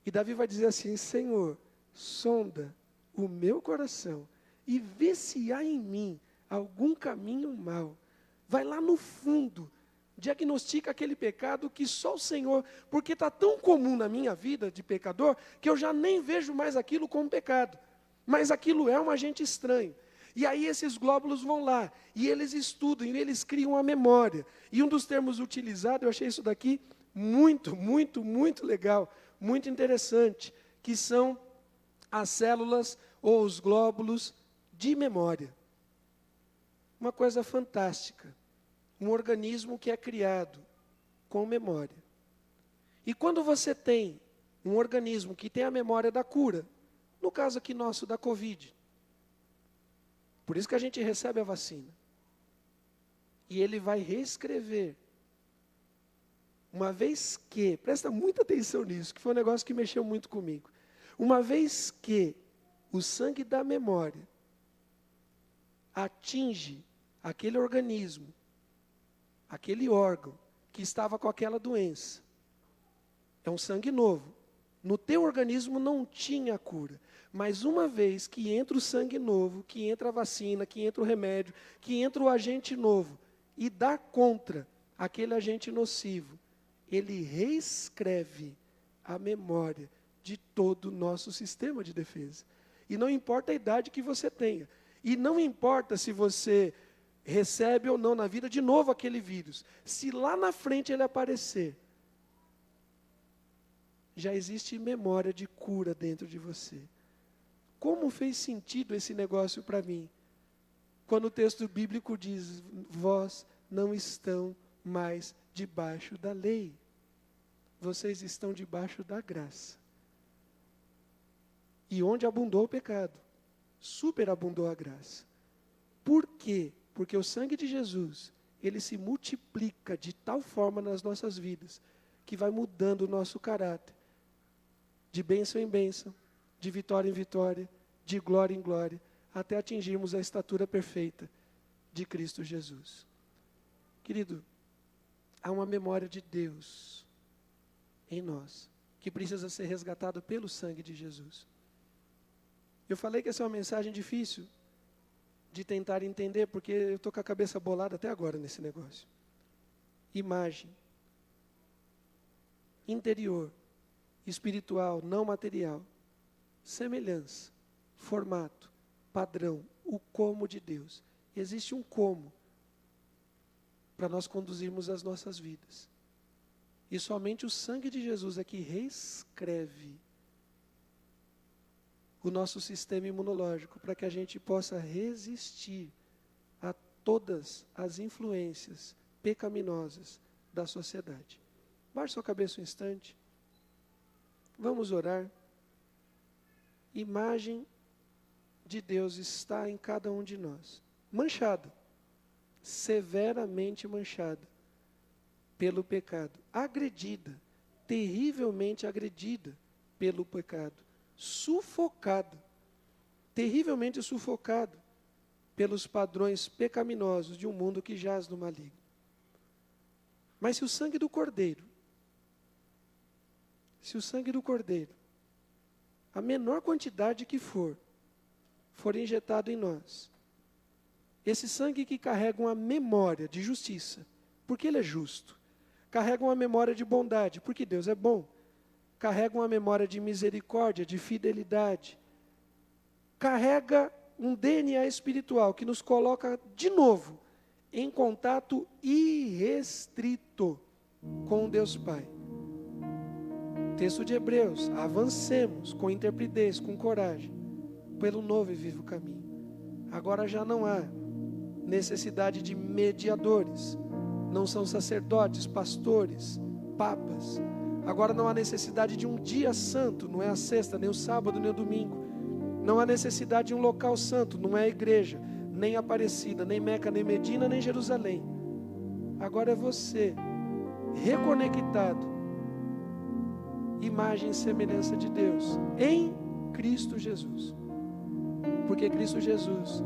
Speaker 1: E Davi vai dizer assim: Senhor, sonda o meu coração e vê se há em mim algum caminho mau. Vai lá no fundo, diagnostica aquele pecado que só o Senhor, porque está tão comum na minha vida de pecador, que eu já nem vejo mais aquilo como pecado. Mas aquilo é um agente estranho. E aí esses glóbulos vão lá, e eles estudam, e eles criam a memória. E um dos termos utilizados, eu achei isso daqui muito, muito, muito legal, muito interessante, que são as células ou os glóbulos de memória. Uma coisa fantástica. Um organismo que é criado com memória. E quando você tem um organismo que tem a memória da cura, no caso aqui nosso da Covid, por isso que a gente recebe a vacina, e ele vai reescrever, uma vez que, presta muita atenção nisso, que foi um negócio que mexeu muito comigo, uma vez que o sangue da memória atinge aquele organismo, aquele órgão que estava com aquela doença, é um sangue novo. No teu organismo não tinha cura, mas uma vez que entra o sangue novo, que entra a vacina, que entra o remédio, que entra o agente novo e dá contra aquele agente nocivo, Ele reescreve a memória de todo o nosso sistema de defesa. E não importa a idade que você tenha. E não importa se você recebe ou não na vida de novo aquele vírus. Se lá na frente ele aparecer, já existe memória de cura dentro de você. Como fez sentido esse negócio para mim? Quando o texto bíblico diz, vós não estão mais debaixo da lei. Vocês estão debaixo da graça. E onde abundou o pecado, superabundou a graça. Por quê? Porque o sangue de Jesus, ele se multiplica de tal forma nas nossas vidas, que vai mudando o nosso caráter. De bênção em bênção, de vitória em vitória, de glória em glória, até atingirmos a estatura perfeita de Cristo Jesus. Querido, há uma memória de Deus em nós, que precisa ser resgatada pelo sangue de Jesus. Eu falei que essa é uma mensagem difícil de tentar entender, porque eu estou com a cabeça bolada até agora nesse negócio. Imagem, interior, espiritual, não material, semelhança, formato, padrão, o como de Deus. Existe um como para nós conduzirmos as nossas vidas. E somente o sangue de Jesus é que reescreve o nosso sistema imunológico para que a gente possa resistir a todas as influências pecaminosas da sociedade. Baixe sua cabeça um instante. Vamos orar. Imagem de Deus está em cada um de nós. Manchada. Severamente manchada pelo pecado. Agredida. Terrivelmente agredida pelo pecado. Sufocada. Terrivelmente sufocada pelos padrões pecaminosos de um mundo que jaz no maligno. Mas se o sangue do Cordeiro, a menor quantidade que for injetado em nós, esse sangue que carrega uma memória de justiça, porque Ele é justo, carrega uma memória de bondade, porque Deus é bom, carrega uma memória de misericórdia, de fidelidade, carrega um DNA espiritual que nos coloca de novo em contato irrestrito com Deus Pai. Texto de Hebreus, avancemos com intrepidez, com coragem, pelo novo e vivo caminho. Agora já não há necessidade de mediadores, não são sacerdotes, pastores, papas. Agora não há necessidade de um dia santo, não é a sexta, nem o sábado, nem o domingo. Não há necessidade de um local santo, não é a igreja, nem Aparecida, nem Meca, nem Medina, nem Jerusalém. Agora é você, reconectado, imagem e semelhança de Deus, em Cristo Jesus. Porque Cristo Jesus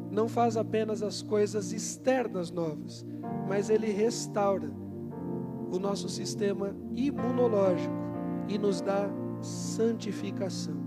Speaker 1: não faz apenas as coisas externas novas, mas Ele restaura o nosso sistema imunológico e nos dá santificação.